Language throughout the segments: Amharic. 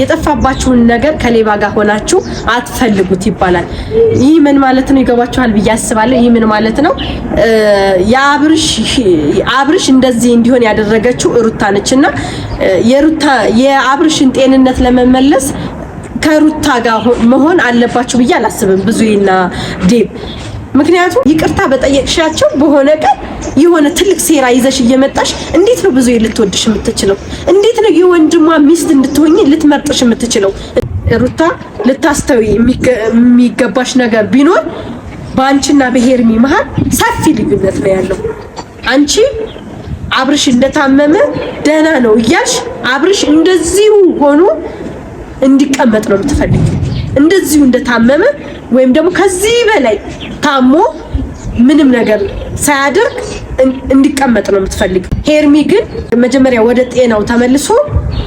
የጠፋባችሁን ነገር ከሌባ ጋር ሆናችሁ አትፈልጉት ይባላል። ይህ ምን ማለት ነው? ይገባችኋል ብዬ አስባለሁ። ይህ ምን ማለት ነው? የአብርሽ እንደዚህ እንዲሆን ያደረገችው ሩታ ነችና የአብርሽን ጤንነት ለመመለስ ከሩታ ጋር መሆን አለባችሁ ብዬ አላስብም ብዙዬና ዴብ። ምክንያቱም ይቅርታ በጠየቅሻቸው በሆነ ቀን የሆነ ትልቅ ሴራ ይዘሽ እየመጣሽ እንዴት ነው ብዙዬ ልትወድሽ የምትችለው? እንዴት ነው የወንድሟ ሚስት እንድትሆኚ ልትመርጥሽ የምትችለው? ሩታ ልታስተዊ የሚገባሽ ነገር ቢኖር በአንቺና በሄርሚ መሃል ሰፊ ልዩነት ነው ያለው። አንቺ አብርሽ እንደታመመ ደህና ነው እያልሽ አብርሽ እንደዚሁ ሆኖ እንዲቀመጥ ነው የምትፈልጊው። እንደዚሁ እንደታመመ ወይም ደግሞ ከዚህ በላይ ታሞ ምንም ነገር ሳያደርግ እንዲቀመጥ ነው የምትፈልጊው። ሄርሚ ግን መጀመሪያ ወደ ጤናው ተመልሶ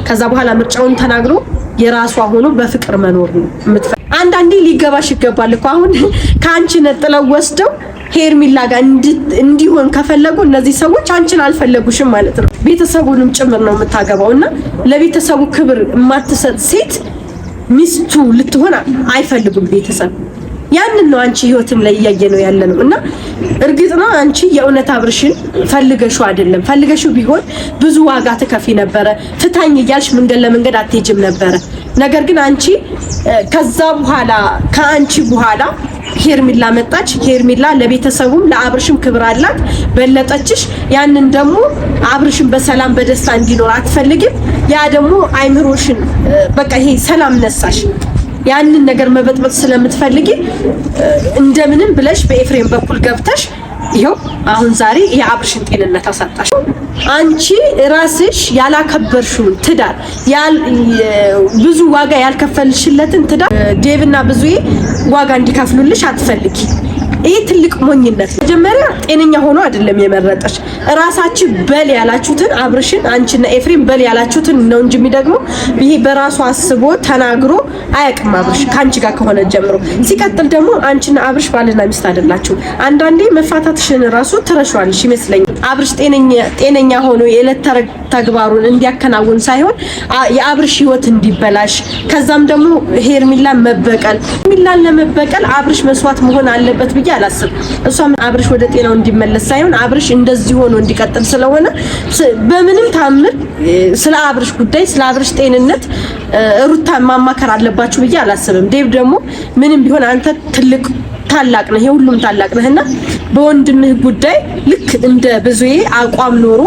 ከዛ በኋላ ምርጫውን ተናግሮ የራሷ ሆኖ በፍቅር መኖር ነው የምትፈልጊው። አንዳንዴ ሊገባሽ ይገባል እኮ አሁን ከአንቺ ነጥለው ወስደው ሄርሚላ ጋር እንዲሆን ከፈለጉ እነዚህ ሰዎች አንቺን አልፈለጉሽም ማለት ነው። ቤተሰቡንም ጭምር ነው የምታገባውና ለቤተሰቡ ክብር የማትሰጥ ሴት ሚስቱ ልትሆን አይፈልጉም ቤተሰብ። ያንን ነው አንቺ ህይወትም ላይ እያየነው ያለነው እና እርግጥ ነው አንቺ የእውነት አብርሽን ፈልገሽው አይደለም። ፈልገሽው ቢሆን ብዙ ዋጋ ትከፊ ነበረ። ፍታኝ እያልሽ መንገድ ለመንገድ አትሄጂም ነበረ። ነገር ግን አንቺ ከዛ በኋላ ከአንቺ በኋላ ሄርሚላ መጣች። ሄርሚላ ለቤተሰቡም ለአብርሽም ክብር አላት፣ በለጠችሽ። ያንን ደግሞ አብርሽን በሰላም በደስታ እንዲኖር አትፈልጊም። ያ ደግሞ አይምሮሽን በቃ ይሄ ሰላም ነሳሽ። ያንን ነገር መበጥበጥ ስለምትፈልጊ እንደምንም ብለሽ በኤፍሬም በኩል ገብተሽ ይሄው አሁን ዛሬ የአብርሽን ጤንነት አሳጣሽ። አንቺ ራስሽ ያላከበርሽውን ትዳር ብዙ ዋጋ ያልከፈልሽለትን ትዳር ዴቭና ብዙዬ ዋጋ እንዲከፍሉልሽ አትፈልጊ። ይሄ ትልቅ ሞኝነት። መጀመሪያ ጤነኛ ሆኖ አይደለም የመረጠሽ። ራሳችሁ በል ያላችሁትን አብርሽን አንቺና ኤፍሬም በል ያላችሁትን ነው እንጂ የሚደግመው ይሄ በራሱ አስቦ ተናግሮ አያውቅም። አብርሽ ካንቺ ጋር ከሆነ ጀምሮ ሲቀጥል ደግሞ አንቺና አብርሽ ባልና ሚስት አይደላችሁ። አንዳንዴ መፋታትሽን ራሱ ትረሻዋለሽ ይመስለኛል። አብርሽ ጤነኛ ሆኖ የዕለት ተግባሩን እንዲያከናውን ሳይሆን የአብርሽ ህይወት እንዲበላሽ ከዛም ደግሞ ሄርሚላን ለመበቀል አብርሽ መስዋዕት መሆን አለበት ብዬ አላስብ። እሷም አብርሽ ወደ ጤናው እንዲመለስ ሳይሆን አብርሽ እንደዚህ ሆኖ እንዲቀጥል ስለሆነ በምንም ታምር ስለ አብርሽ ጉዳይ ስለ አብርሽ ጤንነት ሩታ ማማከር አለባችሁ ብዬ አላስብም። ዴቭ ደግሞ ምንም ቢሆን አንተ ታላቅ ነህ፣ የሁሉም ታላቅ ነህና በወንድምህ ጉዳይ ልክ እንደ ብዙዬ አቋም ኖሮ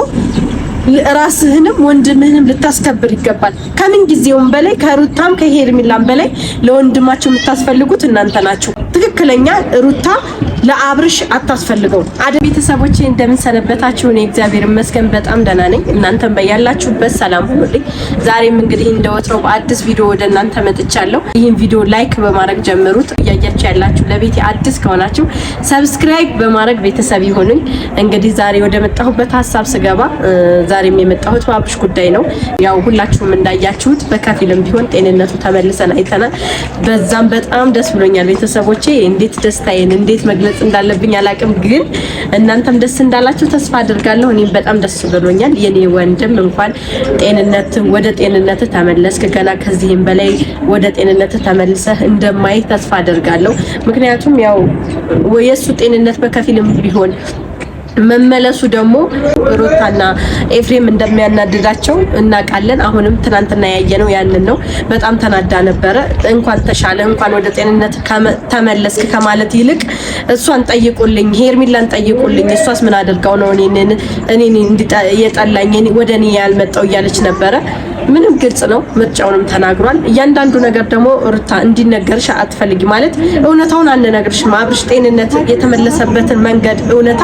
ራስህንም ወንድምህንም ልታስከብር ይገባል። ከምን ጊዜውም በላይ ከሩታም ከሄርሚላም በላይ ለወንድማቸው የምታስፈልጉት እናንተ ናችሁ። ትክክለኛ ሩታ ለአብርሽ አታስፈልገው። ቤተሰቦቼ እንደምን ሰነበታችሁ? እኔ እግዚአብሔር ይመስገን በጣም ደህና ነኝ። እናንተም በያላችሁበት ሰላም ሁኑልኝ። ዛሬም እንግዲህ እንደወትሮው በአዲስ ቪዲዮ ወደ እናንተ መጥቻለሁ። ይህን ቪዲዮ ላይክ በማድረግ ጀምሩት። እያያችሁ ያላችሁ ለቤቴ አዲስ ከሆናችሁ ሰብስክራይብ በማድረግ ቤተሰብ ይሁኑኝ። እንግዲህ ዛሬ ወደ መጣሁበት ሀሳብ ስገባ ዛሬም የመጣሁት በአብርሽ ጉዳይ ነው። ያው ሁላችሁም እንዳያችሁት በከፊልም ቢሆን ጤንነቱ ተመልሰን አይተናል። በዛም በጣም ደስ ብሎኛል። ቤተሰቦቼ እንዴት ደስታዬን እንዴት መግለጽ እንዳለብኝ አላቅም፣ ግን እናንተም ደስ እንዳላችሁ ተስፋ አድርጋለሁ። እኔም በጣም ደስ ብሎኛል። የኔ ወንድም እንኳን ወደ ጤንነት ተመለስክ፣ ገና ከዚህም በላይ ወደ ጤንነት ተመልሰህ እንደማይ ተስፋ አድርጋለሁ። ምክንያቱም ያው የሱ ጤንነት በከፊልም ቢሆን መመለሱ ደግሞ ሩታና ኤፍሬም እንደሚያናድዳቸው እናውቃለን። አሁንም ትናንትና ያየነው ያንን ነው። በጣም ተናዳ ነበረ። እንኳን ተሻለ እንኳን ወደ ጤንነት ተመለስክ ከማለት ይልቅ እሷን ጠይቁልኝ፣ ሄርሚላን ጠይቁልኝ፣ እሷስ ምን አድርጋው ነው እኔን የጠላኝ ወደ እኔ ያልመጣው እያለች ነበረ። ምንም ግልጽ ነው። ምርጫውንም ተናግሯል። እያንዳንዱ ነገር ደግሞ ሩታ እንዲነገርሽ አትፈልጊ ማለት እውነታውን አንነግርሽም። አብርሽ ጤንነት የተመለሰበትን መንገድ እውነታ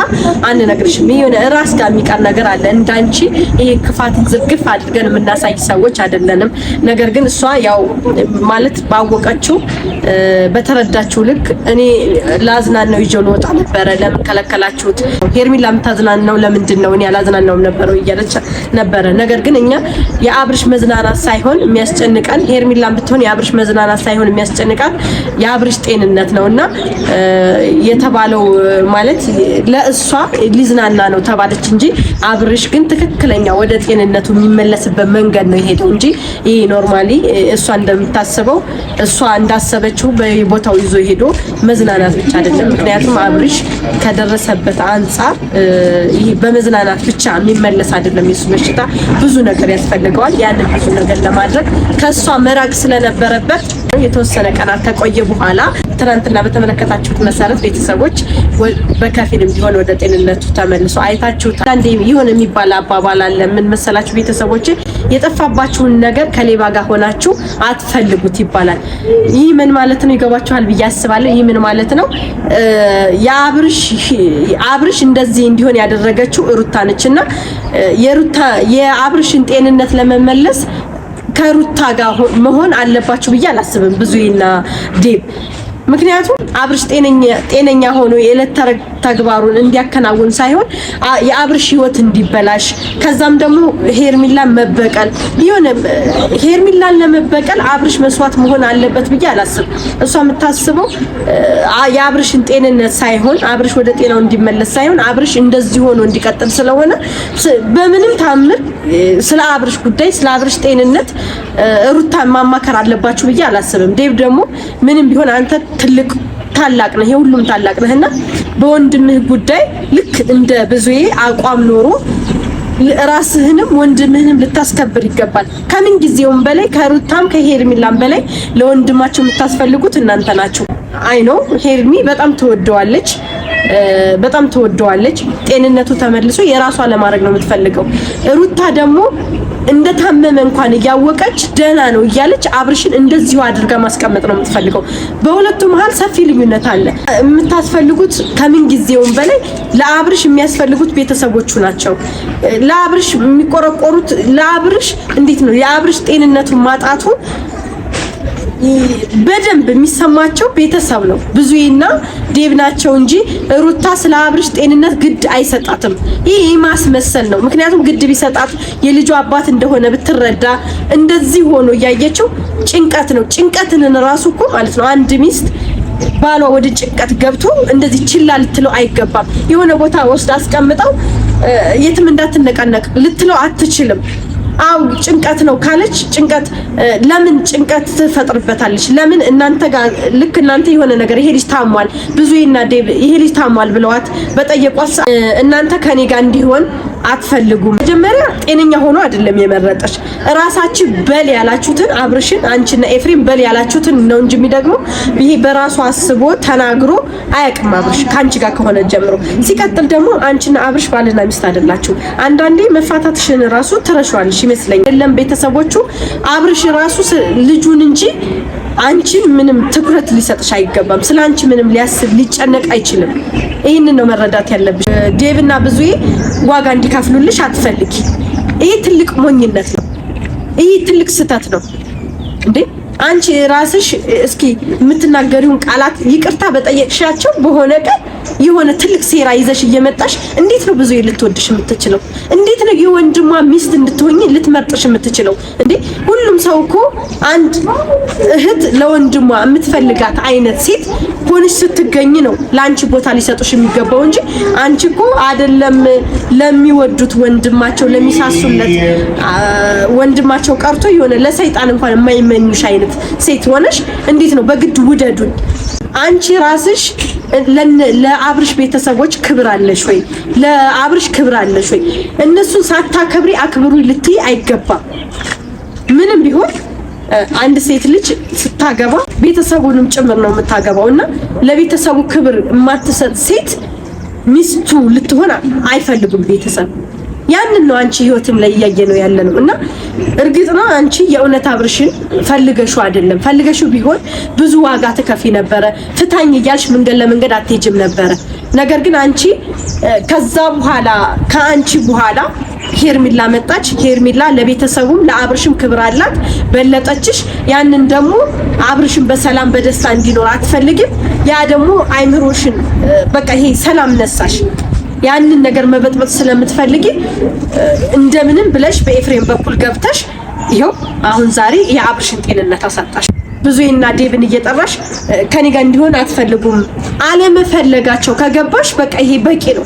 አንነግርሽም። የሆነ ራስ ጋር የሚቀር ነገር አለ። እንዳንቺ ይሄ ክፋት ዝርግፍ አድርገን የምናሳይ ሰዎች አይደለንም። ነገር ግን እሷ ያው ማለት ባወቀችው በተረዳችው ልክ እኔ ላዝናናው ይዤው ልወጣ ነበረ፣ ለምን ከለከላችሁት? ሄርሚላ የምታዝናናው ለምንድን ነው? እኔ አላዝናናውም ነበረው እያለች ነበረ። ነገር ግን እኛ የአብርሽ መዝናናት ሳይሆን የሚያስጨንቀን ሄርሚላን ብትሆን የአብርሽ መዝናናት ሳይሆን የሚያስጨንቃት የአብርሽ ጤንነት ነውና የተባለው ማለት ለእሷ ሊዝናና ነው ተባለች እንጂ አብርሽ ግን ትክክለኛ ወደ ጤንነቱ የሚመለስበት መንገድ ነው የሄደው እንጂ ይሄ ኖርማሊ እሷ እንደምታስበው እሷ እንዳሰበችው በቦታው ይዞ ሄዶ መዝናናት ብቻ አይደለም። ምክንያቱም አብርሽ ከደረሰበት አንፃር ይሄ በመዝናናት ብቻ የሚመለስ አይደለም። የሱ በሽታ ብዙ ነገር ያስፈልገዋል። ያንን ብዙ ነገር ለማድረግ ከሷ መራቅ ስለነበረበት የተወሰነ ቀናት ከቆየ በኋላ ትናንትና በተመለከታችሁት መሰረት ቤተሰቦች በከፊልም ቢሆን ወደ ጤንነቱ ተመልሶ አይታችሁታል። አንዴ ይሁን የሚባል አባባል አለ። ምን መሰላችሁ ቤተሰቦች፣ የጠፋባችሁን ነገር ከሌባ ጋር ሆናችሁ አትፈልጉት ይባላል። ይህ ምን ማለት ነው ይገባችኋል ብዬ አስባለሁ። ይህ ምን ማለት ነው? አብርሽ እንደዚህ እንዲሆን ያደረገችው ሩታ ነችና የአብርሽን ጤንነት ለመመለስ ከሩታ ጋር መሆን አለባችሁ ብዬ አላስብም ብዙይና ዴብ። ምክንያቱም አብርሽ ጤነኛ ሆኖ የዕለት ተግባሩን እንዲያከናውን ሳይሆን የአብርሽ ህይወት እንዲበላሽ ከዛም ደግሞ ሄርሚላን መበቀል ይሆነ ሄርሚላን ለመበቀል አብርሽ መስዋዕት መሆን አለበት ብዬ አላስብ። እሷ የምታስበው የአብርሽን ጤንነት ሳይሆን አብርሽ ወደ ጤናው እንዲመለስ ሳይሆን አብርሽ እንደዚህ ሆኖ እንዲቀጥል ስለሆነ በምንም ታምር ስለ አብርሽ ጉዳይ ስለ አብርሽ ጤንነት ሩታን ማማከር አለባችሁ ብዬ አላስብም። ዴቭ ደግሞ ምንም ቢሆን አንተ ትልቅ ታላቅ ነህ፣ የሁሉም ታላቅ ነህና በወንድምህ ጉዳይ ልክ እንደ ብዙዬ አቋም ኖሮ ራስህንም ወንድምህንም ልታስከብር ይገባል። ከምን ጊዜውም በላይ ከሩታም ከሄርሚላም በላይ ለወንድማቸው የምታስፈልጉት እናንተ ናችሁ። አይ ነው ሄርሚ በጣም ትወደዋለች። ጤንነቱ ተመልሶ የራሷ ለማድረግ ነው የምትፈልገው። ሩታ ደግሞ እንደታመመ እንኳን እያወቀች ደህና ነው እያለች አብርሽን እንደዚሁ አድርጋ ማስቀመጥ ነው የምትፈልገው። በሁለቱ መሀል ሰፊ ልዩነት አለ። የምታስፈልጉት ከምን ጊዜውም በላይ ለአብርሽ የሚያስፈልጉት ቤተሰቦቹ ናቸው። ለአብርሽ የሚቆረቆሩት ለአብርሽ እንዴት ነው የአብርሽ ጤንነቱን ማጣቱ በደንብ የሚሰማቸው ቤተሰብ ነው ብዙይና ዴብ ናቸው እንጂ ሩታ ስለ አብርሽ ጤንነት ግድ አይሰጣትም። ይሄ ማስመሰል ነው። ምክንያቱም ግድ ቢሰጣት የልጁ አባት እንደሆነ ብትረዳ እንደዚህ ሆኖ እያየችው ጭንቀት ነው። ጭንቀትን ራሱ እኮ ማለት ነው አንድ ሚስት ባሏ ወደ ጭንቀት ገብቶ እንደዚህ ችላ ልትለው አይገባም። የሆነ ቦታ ወስድ አስቀምጠው የትም እንዳትነቀነቅ ልትለው አትችልም። አው ጭንቀት ነው ካለች ጭንቀት ለምን ጭንቀት ትፈጥርበታለች? ለምን እናንተ ጋር ልክ እናንተ የሆነ ነገር ይሄ ልጅ ታሟል ብዙይና ዴብ ይሄ ልጅ ታሟል ብለዋት በጠየቋት እናንተ ከኔ ጋር እንዲሆን አትፈልጉም። መጀመሪያ ጤነኛ ሆኖ አይደለም የመረጠች ራሳችሁ በል ያላችሁትን አብርሽን አንቺና ኤፍሬም በል ያላችሁትን ነው እንጂ የሚደግመው ይሄ በራሱ አስቦ ተናግሮ አያውቅም። አብርሽ ካንቺ ጋር ከሆነ ጀምሮ ሲቀጥል ደግሞ አንቺና አብርሽ ባልና ሚስት አይደላችሁ። አንዳንዴ መፋታትሽን ራሱ ትረሻዋለሽ ይመስለኛል። የለም ቤተሰቦቹ አብርሽ ራሱ ልጁን እንጂ አንቺን ምንም ትኩረት ሊሰጥሽ አይገባም። ስላንቺ ምንም ሊያስብ ሊጨነቅ አይችልም። ይሄንን ነው መረዳት ያለብሽ። ዴቭና ብዙዬ ዋጋ እንዲከፍሉልሽ አትፈልጊ። ይሄ ትልቅ ሞኝነት ነው። ይሄ ትልቅ ስህተት ነው እንዴ! አንቺ ራስሽ እስኪ የምትናገሪውን ቃላት ይቅርታ በጠየቅሻቸው በሆነ ቀን የሆነ ትልቅ ሴራ ይዘሽ እየመጣሽ እንዴት ነው ብዙዬ ልትወድሽ የምትችለው? እንዴት ነው የወንድሟ ሚስት እንድትሆኚ ልትመርጥሽ የምትችለው? እንዴ ሁሉም ሰው እኮ አንድ እህት ለወንድሟ የምትፈልጋት አይነት ሴት ሆነሽ ስትገኝ ነው ለአንቺ ቦታ ሊሰጡሽ የሚገባው እንጂ አንቺ እኮ አይደለም ለሚወዱት ወንድማቸው ለሚሳሱለት ወንድማቸው ቀርቶ የሆነ ለሰይጣን እንኳን የማይመኙሽ አይነት ሴት ሆነሽ እንዴት ነው በግድ ውደዱኝ? አንቺ ራስሽ ለአብርሽ ቤተሰቦች ክብር አለሽ ወይ? ለአብርሽ ክብር አለሽ ወይ? እነሱን ሳታከብሪ አክብሩ ልትይ አይገባም። ምንም ቢሆን አንድ ሴት ልጅ ስታገባ ቤተሰቡንም ጭምር ነው የምታገባው እና ለቤተሰቡ ክብር የማትሰጥ ሴት ሚስቱ ልትሆን አይፈልጉም ቤተሰብ። ያንን ነው አንቺ ህይወትም ላይ እያየነው ያለነው እና እርግጥ ነው አንቺ የእውነት አብርሽን ፈልገሽው አይደለም። ፈልገሽው ቢሆን ብዙ ዋጋ ትከፊ ነበረ። ፍታኝ እያልሽ መንገድ ለመንገድ አትሄጂም ነበረ። ነገር ግን አንቺ ከዛ በኋላ ከአንቺ በኋላ ሄርሚላ መጣች። ሄርሚላ ለቤተሰቡም ለአብርሽም ክብር አላት፣ በለጠችሽ። ያንን ደግሞ አብርሽን በሰላም በደስታ እንዲኖር አትፈልጊም። ያ ደግሞ አይምሮሽን በቃ ይሄ ሰላም ነሳሽ። ያንን ነገር መበጥበጥ ስለምትፈልጊ እንደምንም ብለሽ በኤፍሬም በኩል ገብተሽ ይሄው አሁን ዛሬ የአብርሽን ጤንነት አሳጣሽ። ብዙዬና ዴቭን እየጠራሽ ከኔ ጋር እንዲሆን አትፈልጉም። አለመፈለጋቸው ከገባሽ በቃ ይሄ በቂ ነው።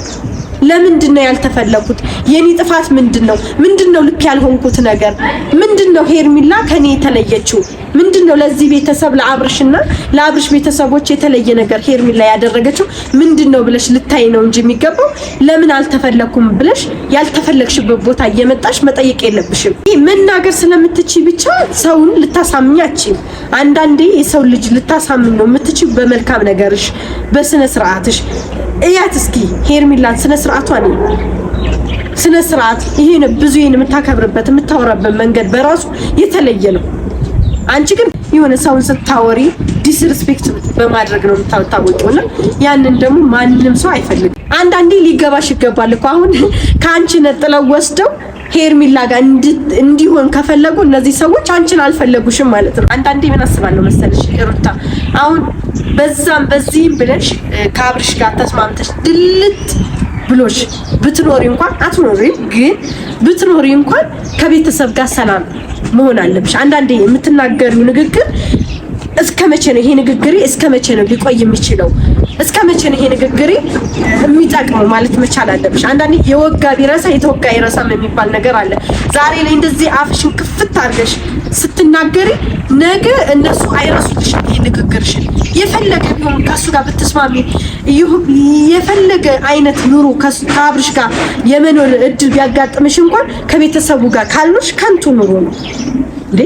ለምንድነው ያልተፈለኩት? የኔ ጥፋት ምንድነው? ምንድነው ልክ ያልሆንኩት ነገር ምንድነው? ሄርሚላ ከኔ የተለየችው ምንድነው? ለዚህ ቤተሰብ ለአብርሽና ለአብርሽ ቤተሰቦች የተለየ ነገር ሄርሚላ ያደረገችው ምንድነው ብለሽ ልታይ ነው እንጂ የሚገባው ለምን አልተፈለኩም ብለሽ ያልተፈለግሽበት ቦታ እየመጣሽ መጠየቅ የለብሽም። መናገር ስለምትችይ ብቻ ሰውን ልታሳምኛችሁ። አንዳንዴ የሰው ልጅ ልታሳምኝ ነው የምትችይው በመልካም ነገርሽ፣ በስነ ስርዓትሽ። እያት እስኪ ሄርሚላን ስነ ስርዓቷ ነው። ስነ ስርዓት ይሄ ነው። ብዙዬን የምታከብርበት የምታወራበት መንገድ በራሱ የተለየ ነው። አንቺ ግን የሆነ ሰውን ስታወሪ ዲስሪስፔክት በማድረግ ነው የምታወቂውና ያንን ደግሞ ማንንም ሰው አይፈልግም። አንዳንዴ ሊገባሽ ይገባል እኮ አሁን ከአንቺ ነጥለው ወስደው ሄርሚላ ጋር እንዲሆን ከፈለጉ እነዚህ ሰዎች አንቺን አልፈለጉሽም ማለት ነው። አንዳንዴ ምን አስባለሁ መሰለሽ ሩታ፣ አሁን በዛም በዚህም ብለሽ ከአብርሽ ጋር ተስማምተሽ ድልት ብሎሽ ብትኖሪ እንኳን አትኖሪም፣ ግን ብትኖሪ እንኳን ከቤተሰብ ጋር ሰላም መሆን አለብሽ። አንዳንዴ የምትናገሪው ንግግር እስከ መቼ ነው ይሄ ንግግሬ? እስከ መቼ ነው ሊቆይ የሚችለው? እስከ መቼ ነው ይሄ ንግግሬ የሚጠቅመው ማለት መቻል አለብሽ። አንዳንዴ የወጋ ቢረሳ የተወጋ ይረሳም የሚባል ነገር አለ። ዛሬ ላይ እንደዚህ አፍሽን ክፍት አድርገሽ ስትናገሪ ነገ እነሱ አይረሱልሽም። ይሄ ንግግርሽን የፈለገ ቢሆን ከሱ ጋር ብትስማሚ የፈለገ አይነት ኑሮ ከአብርሽ ጋር የመኖር እድል ቢያጋጥምሽ እንኳን ከቤተሰቡ ጋር ካልኖሽ ከንቱ ኑሮ ነው እንዴ።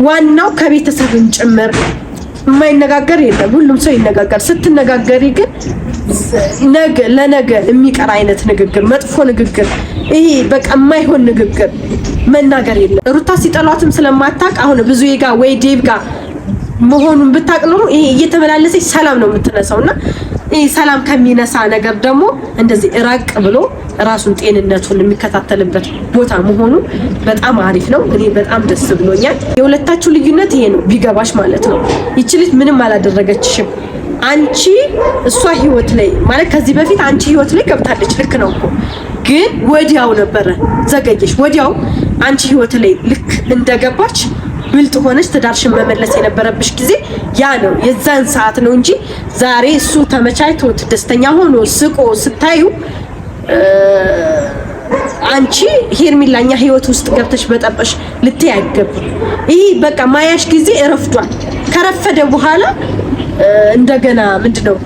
ዋናው ከቤተሰብን ጭምር የማይነጋገር የለም። ሁሉም ሰው ይነጋገር። ስትነጋገሪ ግን ነገ ለነገ የሚቀር አይነት ንግግር፣ መጥፎ ንግግር፣ ይሄ በቃ የማይሆን ንግግር መናገር የለም። ሩታ ሲጠሏትም ስለማታውቅ አሁን ብዙዬ ጋር ወይ ዴቭ ጋር መሆኑን ብታውቅ ኖሮ ይሄ እየተመላለሰች ሰላም ነው የምትነሳውና ይሄ ሰላም ከሚነሳ ነገር ደግሞ እንደዚህ ራቅ ብሎ ራሱን ጤንነቱን የሚከታተልበት ቦታ መሆኑ በጣም አሪፍ ነው። እኔ በጣም ደስ ብሎኛል። የሁለታችሁ ልዩነት ይሄ ነው ቢገባሽ ማለት ነው። ይቺ ልጅ ምንም አላደረገችሽም። አንቺ እሷ ህይወት ላይ ማለት ከዚህ በፊት አንቺ ህይወት ላይ ገብታለች። ልክ ነው እኮ ግን ወዲያው ነበረ ዘገየሽ። ወዲያው አንቺ ህይወት ላይ ልክ እንደገባች ብልጥ ሆነሽ ትዳርሽን መመለስ የነበረብሽ ጊዜ ያ ነው፣ የዛን ሰዓት ነው እንጂ ዛሬ እሱ ተመቻችቶት ደስተኛ ሆኖ ስቆ ስታዩ አንቺ ሄርሚላኛ ህይወት ውስጥ ገብተሽ በጠበሽ ልትይ አይገባም። ይሄ በቃ ማያሽ ጊዜ እረፍዷል። ከረፈደ በኋላ እንደገና ምንድነው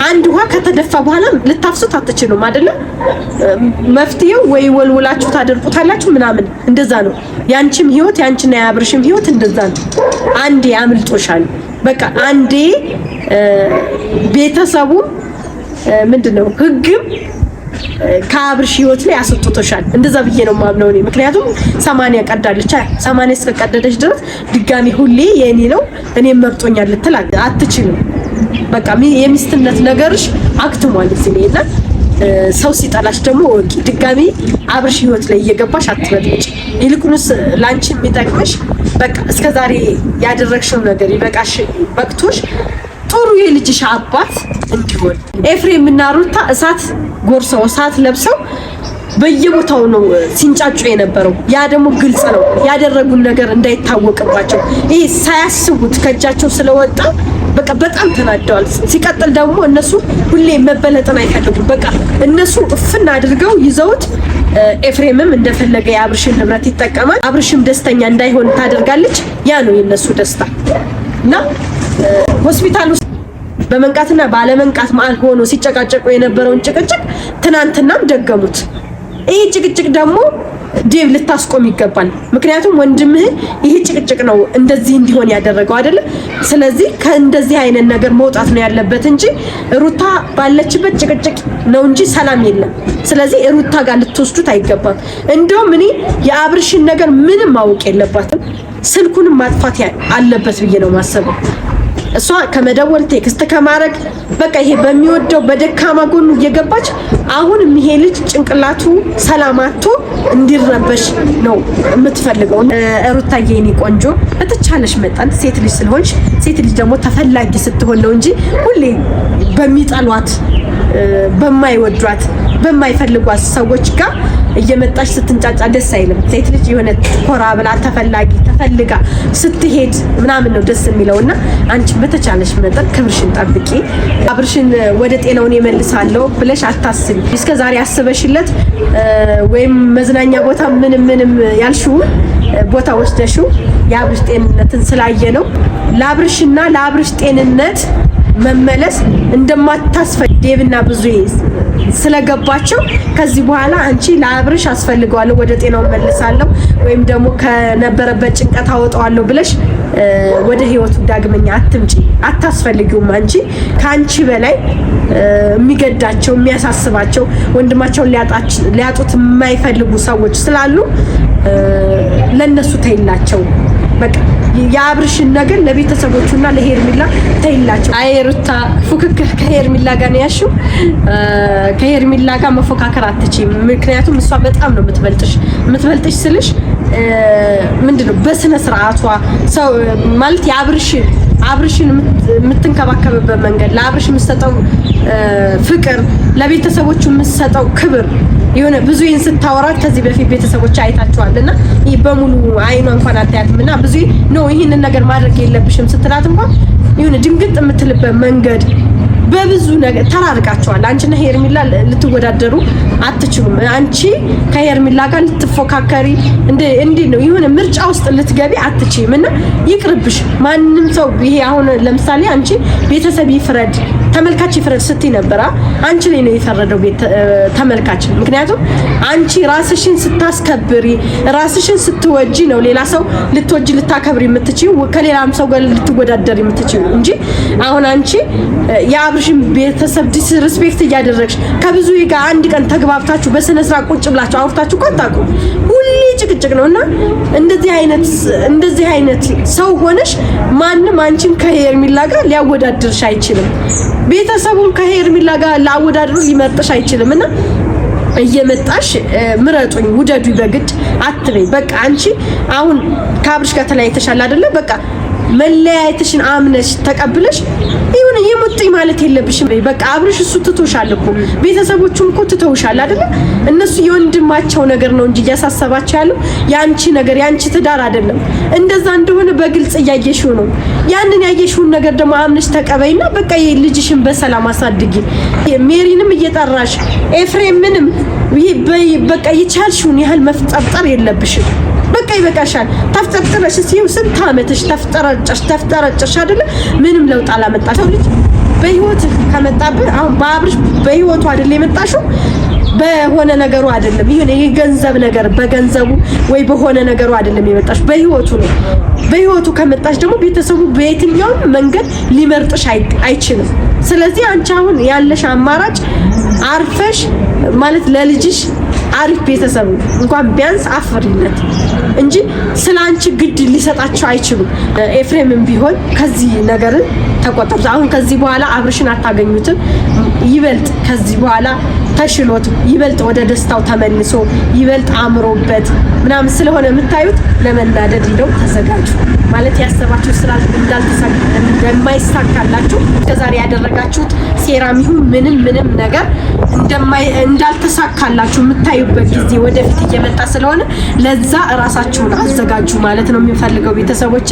አንድ ውሃ ከተደፋ በኋላ ልታፍሱት አትችሉም አይደለ? መፍትሄው ወይ ወልውላችሁ ታደርቁታላችሁ ምናምን እንደዛ ነው። ያንቺም ህይወት ያንቺና ያብርሽም ህይወት እንደዛ ነው። አንዴ አምልጦሻል። በቃ አንዴ ቤተሰቡ ምንድነው ህግም ከአብርሽ ህይወት ላይ አስወጥቶሻል። እንደዛ ብዬ ነው ማምነው እኔ። ምክንያቱም 80 ቀዳለች። 80 እስከቀደደች ድረስ ድጋሚ ሁሌ የኔ ነው እኔም መርጦኛል ልትል አትችልም። በቃ የሚስትነት ነገርሽ አክትሟል እዚህ ላይ እና ሰው ሲጠላሽ ደግሞ ወቂ ድጋሚ አብርሽ ህይወት ላይ እየገባሽ አትበጥጭ። ይልቁንስ ላንቺ የሚጠቅምሽ በቃ እስከዛሬ ያደረግሽው ነገር ይበቃሽ፣ በቅቶሽ ጥሩ የልጅሽ አባት እንዲሆን። ኤፍሬም እና ሩታ እሳት ጎርሰው እሳት ለብሰው በየቦታው ነው ሲንጫጩ የነበረው። ያ ደግሞ ግልጽ ነው ያደረጉን ነገር እንዳይታወቅባቸው ይሄ ሳያስቡት ከእጃቸው ስለወጣ በቃ በጣም ተናደዋል። ሲቀጥል ደግሞ እነሱ ሁሌ መበለጥን አይፈልጉም። በቃ እነሱ እፍና አድርገው ይዘውት ኤፍሬምም እንደፈለገ የአብርሽን ንብረት ይጠቀማል። አብርሽም ደስተኛ እንዳይሆን ታደርጋለች። ያ ነው የነሱ ደስታ እና ሆስፒታል ውስጥ በመንቃትና ባለመንቃት መሀል ሆኖ ሲጨቃጨቁ የነበረውን ጭቅጭቅ ትናንትናም ደገሙት። ይሄ ጭቅጭቅ ደግሞ ዴቭ ልታስቆም ይገባል። ምክንያቱም ወንድምህ ይሄ ጭቅጭቅ ነው እንደዚህ እንዲሆን ያደረገው አይደለ? ስለዚህ ከእንደዚህ አይነት ነገር መውጣት ነው ያለበት እንጂ ሩታ ባለችበት ጭቅጭቅ ነው እንጂ ሰላም የለም። ስለዚህ ሩታ ጋር ልትወስዱት አይገባም። እንደውም እኔ የአብርሽን ነገር ምንም ማወቅ የለባትም፣ ስልኩንም ማጥፋት አለበት ብዬ ነው ማሰበው። እሷ ከመደወል ቴክስት ከማድረግ በቃ ይሄ በሚወደው በደካማ ጎኑ እየገባች አሁን ይሄ ልጅ ጭንቅላቱ ሰላማቶ እንዲረበሽ ነው የምትፈልገው። ሩታዬ የኔ ቆንጆ በተቻለሽ መጠን ሴት ልጅ ስለሆንሽ ሴት ልጅ ደግሞ ተፈላጊ ስትሆን ነው እንጂ ሁሌ በሚጠሏት በማይወዷት በማይፈልጓት ሰዎች ጋር እየመጣሽ ስትንጫጫ ደስ አይልም። ሴት ልጅ የሆነ ኮራ ብላ ተፈልጋ ስትሄድ ምናምን ነው ደስ የሚለውና አንቺ በተቻለሽ መጠን ክብርሽን ጠብቂ። አብርሽን ወደ ጤናውን ይመልሳለሁ ብለሽ አታስቢ። እስከዛሬ አስበሽለት ወይም መዝናኛ ቦታ ምንም ያልሽው ቦታ ወስደሽው የአብርሽ ጤንነትን ስላየ ነው ለአብርሽና ለአብርሽ ጤንነት መመለስ እንደማታስፈልግ ዴቭና ብዙ ስለገባቸው ከዚህ በኋላ አንቺ ለአብርሽ አስፈልገዋለሁ ወደ ጤናው መልሳለሁ ወይም ደግሞ ከነበረበት ጭንቀት አወጣዋለሁ ብለሽ ወደ ህይወቱ ዳግመኛ አትምጪ። አታስፈልጊውም። አንቺ ካንቺ በላይ የሚገዳቸው የሚያሳስባቸው ወንድማቸውን ሊያጡት የማይፈልጉ ሰዎች ስላሉ ለነሱ ተይላቸው። በቃ የአብርሽን ነገር ለቤተሰቦቹና ለሄርሚላ ተይላቸው። አይሩታ ፉክክር ከሄርሚላ ጋር ነው ያልሽው። ከሄርሚላ ጋር መፎካከር አትችይም። ምክንያቱም እሷ በጣም ነው የምትበልጥሽ ስልሽ ምንድነው በስነ ስርዓቷ ሰው ማለት አብርሽን የምትንከባከብበት መንገድ ለአብርሽ የምትሰጠው ፍቅር ለቤተሰቦቹ የምትሰጠው ክብር የሆነ ብዙ ይሄን ስታወራት ከዚህ በፊት ቤተሰቦች አይታቸዋልና ይሄ በሙሉ አይኗ እንኳን አታያትምና ብዙ ነው ይሄንን ነገር ማድረግ የለብሽም ስትላት እንኳን የሆነ ድንግጥ የምትልበት መንገድ በብዙ ነገር ተራርቃቸዋል። አንቺና ሄርሚላ ልትወዳደሩ አትችሉም። አንቺ ከሄርሚላ ጋር ልትፎካከሪ እንዴ ነው የሆነ ምርጫ ውስጥ ልትገቢ አትችይም። እና ይቅርብሽ። ማንም ሰው ይሄ አሁን ለምሳሌ አንቺ ቤተሰብ ይፍረድ ተመልካች ይፍረድ ስትይ ነበር። አንቺ ላይ ነው የፈረደው ተመልካች። ምክንያቱም አንቺ ራስሽን ስታስከብሪ ራስሽን ስትወጂ ነው ሌላ ሰው ልትወጂ ልታከብሪ የምትችይው ከሌላም ሰው ጋር ልትወዳደሪ የምትችይው እንጂ አሁን አንቺ የአብርሽን ቤተሰብ ዲስሪስፔክት እያደረግሽ ከብዙ ጋር አንድ ቀን ተግባብታችሁ በስነ ስርዓት ቁጭ ብላችሁ አውርታችሁ ቆጣቁ ሁሌ ጭቅጭቅ ነውና እንደዚህ አይነት ሰው ሆነሽ ማንም አንቺን ከሄርሚላ ጋር ሊያወዳድርሽ አይችልም። ቤተሰቡን ከሄርሚላ ጋር ላወዳድሩ ሊመርጥሽ አይችልምና እየመጣሽ ምረጡኝ ውደዱኝ በግድ አትበይ። በቃ አንቺ አሁን ከአብርሽ ጋር ተለያይተሻል አይደለ? በቃ መለያየትሽን አምነሽ ተቀብለሽ ይሁን የሙጥኝ ማለት የለብሽም። በቃ አብርሽ እሱ ትቶሻል እኮ ቤተሰቦቹም እኮ ትተውሻል አይደለ? እነሱ የወንድማቸው ነገር ነው እንጂ እያሳሰባቸው ያለው ያንቺ ነገር ያንቺ ትዳር አይደለም። እንደዛ እንደሆነ በግልጽ እያየሽው ነው። ያንን ያየሽውን ነገር ደግሞ አምነሽ ተቀበይና በቃ ልጅሽን በሰላም አሳድጊ። ሜሪንም እየጠራሽ ኤፍሬምንም በቃ የቻልሽውን ያህል መፍጠርጠር የለብሽም። በቃ ይበቃሻል። ተፍጠርጥረሽ ሲዩ ስንት አመትሽ ተፍጠረጨሽ አይደለ? ምንም ለውጥ አላመጣሽ። ሰው ልጅ በህይወት ከመጣብህ አሁን በአብርሽ በህይወቱ አይደለ የመጣሽው በሆነ ነገሩ አይደለም። ይሄን የገንዘብ ነገር በገንዘቡ ወይ በሆነ ነገሩ አይደለም የመጣሽ በህይወቱ ነው። በህይወቱ ከመጣሽ ደግሞ ቤተሰቡ በየትኛውም መንገድ ሊመርጥሽ አይችልም። ስለዚህ አንቺ አሁን ያለሽ አማራጭ አርፈሽ ማለት ለልጅሽ አሪፍ ቤተሰብ እንኳን ቢያንስ አፍሪለት እንጂ ስላንቺ ግድ ሊሰጣቸው አይችሉም። ኤፍሬምም ቢሆን ከዚህ ነገር ተቆጠብ። አሁን ከዚህ በኋላ አብርሽን አታገኙትም። ይበልጥ ከዚህ በኋላ ተሽሎት ይበልጥ ወደ ደስታው ተመልሶ ይበልጥ አምሮበት ምናምን ስለሆነ የምታዩት ለመናደድ እንደው ተዘጋጁ። ማለት ያሰባችሁ ስራ እንደማይሳካላችሁ እስከዛሬ ያደረጋችሁት ሴራም ይሁን ምንም ነገር እንዳልተሳካላችሁ የምታዩበት ጊዜ ወደፊት እየመጣ ስለሆነ ለዛ እራሳችሁን አዘጋጁ ማለት ነው የሚፈልገው ቤተሰቦቼ።